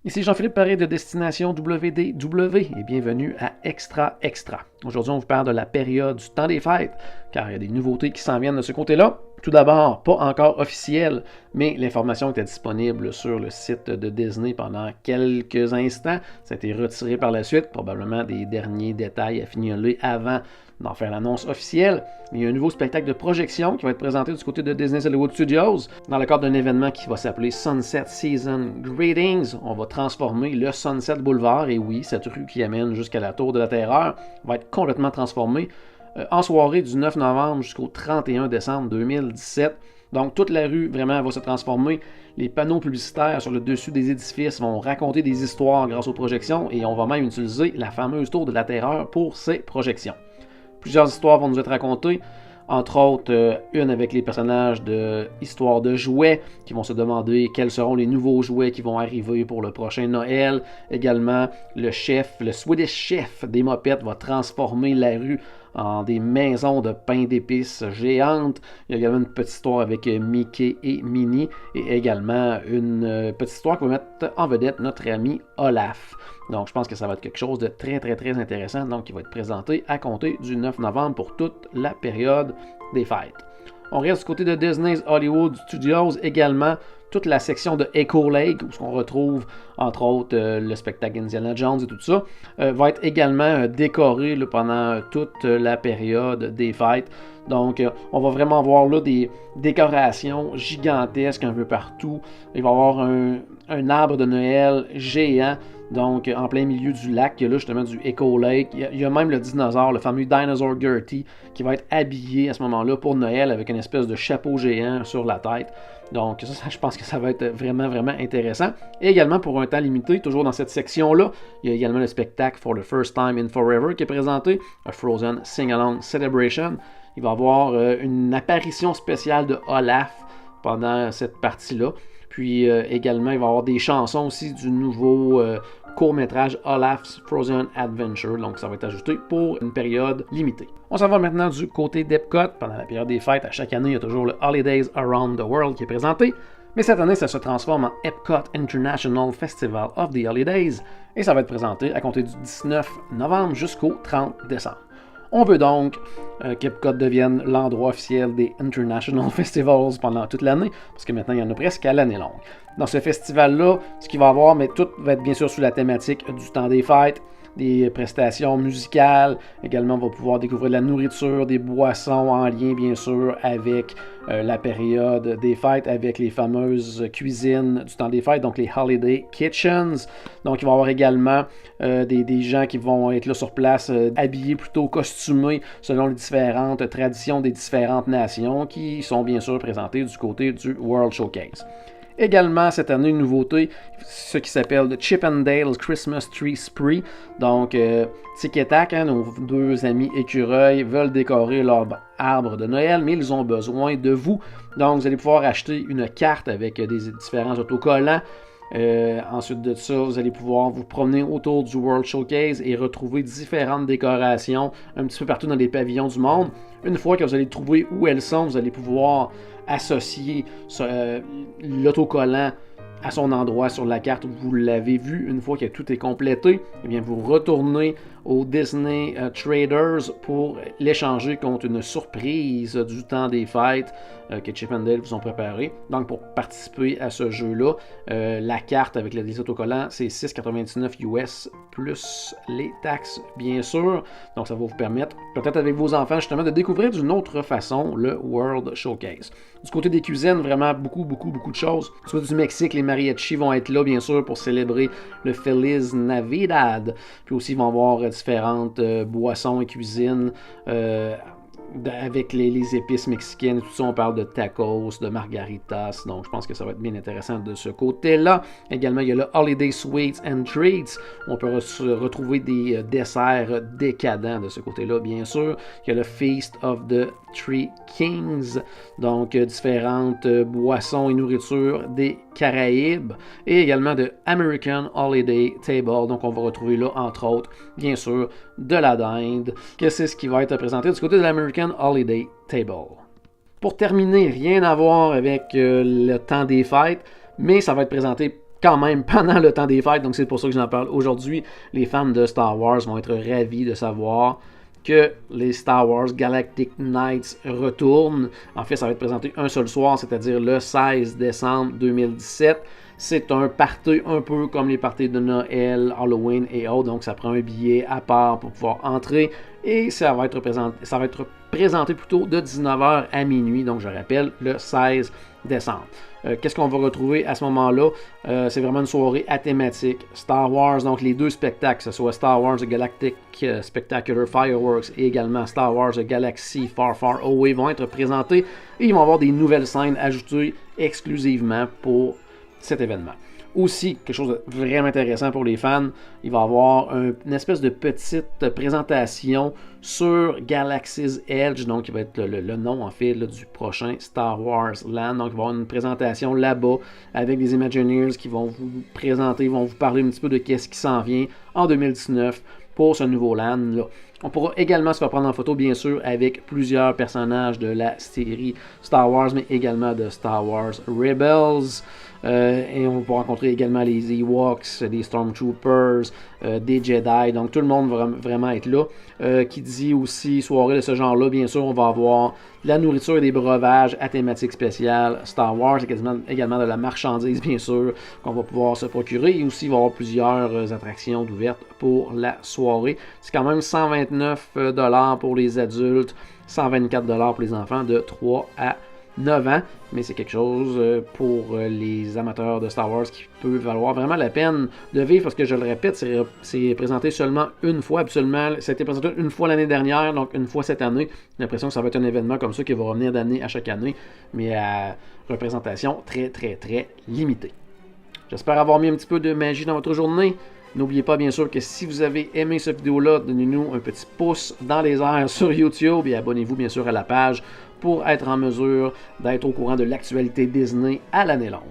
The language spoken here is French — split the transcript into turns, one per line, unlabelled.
Ici Jean-Philippe Paré de Destination WDW et bienvenue à Extra Extra. Aujourd'hui, on vous parle de la période du temps des fêtes, car il y a des nouveautés qui s'en viennent de ce côté-là. Tout d'abord, pas encore officiel, mais l'information était disponible sur le site de Disney pendant quelques instants. Ça a été retiré par la suite, probablement des derniers détails à fignoler avant d'en faire l'annonce officielle. Il y a un nouveau spectacle de projection qui va être présenté du côté de Disney Hollywood Studios dans le cadre d'un événement qui va s'appeler Sunset Season Greetings. On va transformer le Sunset Boulevard, et oui, cette rue qui amène jusqu'à la Tour de la Terreur va être complètement transformée en soirée du 9 novembre jusqu'au 31 décembre 2017. Donc toute la rue vraiment va se transformer. Les panneaux publicitaires sur le dessus des édifices vont raconter des histoires grâce aux projections et on va même utiliser la fameuse Tour de la Terreur pour ces projections. Plusieurs histoires vont nous être racontées, entre autres une avec les personnages de Histoire de jouets qui vont se demander quels seront les nouveaux jouets qui vont arriver pour le prochain Noël. Également, le Swedish Chef des mopettes va transformer la rue en des maisons de pain d'épices géantes. Il y a également une petite histoire avec Mickey et Minnie et également une petite histoire qui va mettre en vedette notre ami Olaf. Donc je pense que ça va être quelque chose de très très très intéressant, donc qui va être présenté à compter du 9 novembre pour toute la période des fêtes. On reste du côté de Disney's Hollywood Studios également. Toute la section de Echo Lake, où on retrouve entre autres le spectacle Indiana Jones et tout ça, va être également décoré là, pendant toute la période des fêtes. Donc, on va vraiment voir là des décorations gigantesques un peu partout. Il va y avoir un arbre de Noël géant, donc en plein milieu du lac. Il y a là justement du Echo Lake. Il y a même le dinosaure, le fameux Dinosaur Gertie, qui va être habillé à ce moment-là pour Noël avec une espèce de chapeau géant sur la tête. Donc ça, je pense que ça va être vraiment, vraiment intéressant. Et également pour un temps limité, toujours dans cette section-là, il y a également le spectacle For the First Time in Forever qui est présenté, A Frozen Sing-Along Celebration. Il va y avoir une apparition spéciale de Olaf pendant cette partie-là. Puis également, il va y avoir des chansons aussi du nouveau court-métrage Olaf's Frozen Adventure. Donc ça va être ajouté pour une période limitée. On s'en va maintenant du côté d'Epcot. Pendant la période des fêtes, à chaque année, il y a toujours le Holidays Around the World qui est présenté. Mais cette année, ça se transforme en Epcot International Festival of the Holidays. Et ça va être présenté à compter du 19 novembre jusqu'au 30 décembre. On veut donc qu'Epcot devienne l'endroit officiel des International Festivals pendant toute l'année, parce que maintenant il y en a presque à l'année longue. Dans ce festival-là, ce qu'il va y avoir, mais tout va être bien sûr sous la thématique du temps des fêtes, des prestations musicales, également on va pouvoir découvrir de la nourriture, des boissons en lien bien sûr avec la période des fêtes, avec les fameuses cuisines du temps des fêtes, donc les Holiday Kitchens. Donc il va y avoir également des gens qui vont être là sur place, habillés plutôt costumés selon les différentes traditions des différentes nations qui sont bien sûr présentées du côté du World Showcase. Également, cette année, une nouveauté, ce qui s'appelle The Chip 'n Dale's Christmas Tree Spree. Donc, Tic et Tac, nos deux amis écureuils, veulent décorer leur arbre de Noël, mais ils ont besoin de vous. Donc, vous allez pouvoir acheter une carte avec des différents autocollants. Ensuite de ça, vous allez pouvoir vous promener autour du World Showcase et retrouver différentes décorations un petit peu partout dans les pavillons du monde. Une fois que vous allez trouver où elles sont, vous allez pouvoir associer l'autocollant à son endroit sur la carte où vous l'avez vu. Une fois que tout est complété, eh bien, vous retournez au Disney Traders pour l'échanger contre une surprise du temps des fêtes que Chip 'n Dale vous ont préparé. Donc pour participer à ce jeu-là, la carte avec les autocollants, c'est 6,99 US plus les taxes bien sûr. Donc ça va vous permettre, peut-être avec vos enfants justement, de découvrir d'une autre façon le World Showcase. Du côté des cuisines, vraiment beaucoup de choses. Du côté du Mexique, les mariachis vont être là bien sûr pour célébrer le Feliz Navidad. Puis aussi ils vont avoir différentes boissons et cuisines avec les épices mexicaines, tout ça, on parle de tacos, de margaritas, donc je pense que ça va être bien intéressant de ce côté-là. Également, il y a le Holiday Sweets and Treats, on peut retrouver des desserts décadents de ce côté-là, bien sûr. Il y a le Feast of the Three Kings, donc différentes boissons et nourritures des Caraïbes, et également de American Holiday Table, donc on va retrouver là, entre autres, bien sûr, de la dinde, que c'est ce qui va être présenté du côté de l'American Holiday Table. Pour terminer, rien à voir avec le temps des fêtes, mais ça va être présenté quand même pendant le temps des fêtes, donc c'est pour ça que j'en parle aujourd'hui. Les fans de Star Wars vont être ravis de savoir que les Star Wars Galactic Nights retournent. En fait, ça va être présenté un seul soir, c'est-à-dire le 16 décembre 2017. C'est un party un peu comme les parties de Noël, Halloween et autres, donc ça prend un billet à part pour pouvoir entrer et ça va être présenté plutôt de 19h à minuit, donc je rappelle, le 16 décembre. Qu'est-ce qu'on va retrouver à ce moment-là? C'est vraiment une soirée à thématique Star Wars, donc les deux spectacles, que ce soit Star Wars Galactic Spectacular Fireworks et également Star Wars Galaxy Far Far Away vont être présentés et ils vont avoir des nouvelles scènes ajoutées exclusivement pour cet événement. Aussi, quelque chose de vraiment intéressant pour les fans, il va y avoir une espèce de petite présentation sur Galaxy's Edge, donc qui va être le nom en fait là, du prochain Star Wars Land. Donc il va y avoir une présentation là-bas avec des Imagineers qui vont vous présenter, vont vous parler un petit peu de qu'est-ce qui s'en vient en 2019 pour ce nouveau land là. On pourra également se faire prendre en photo, bien sûr, avec plusieurs personnages de la série Star Wars, mais également de Star Wars Rebels. Et on pourra rencontrer également les Ewoks, des Stormtroopers, des Jedi. Donc tout le monde va vraiment être là. Qui dit aussi soirée de ce genre-là, bien sûr, on va avoir de la nourriture et des breuvages à thématique spéciale Star Wars, et également de la marchandise, bien sûr, qu'on va pouvoir se procurer. Et aussi, il va y avoir plusieurs attractions ouvertes pour la soirée. C'est quand même 129$ pour les adultes, 124$ pour les enfants de 3 à 9 ans, mais c'est quelque chose pour les amateurs de Star Wars qui peut valoir vraiment la peine de vivre, parce que je le répète, c'est présenté seulement une fois. Absolument, ça a été présenté une fois l'année dernière, donc une fois cette année. J'ai l'impression que ça va être un événement comme ça qui va revenir d'année à chaque année, mais à représentation très très très limitée. J'espère avoir mis un petit peu de magie dans votre journée. N'oubliez pas bien sûr que si vous avez aimé cette vidéo-là, donnez-nous un petit pouce dans les airs sur YouTube et abonnez-vous bien sûr à la page pour être en mesure d'être au courant de l'actualité Disney à l'année longue.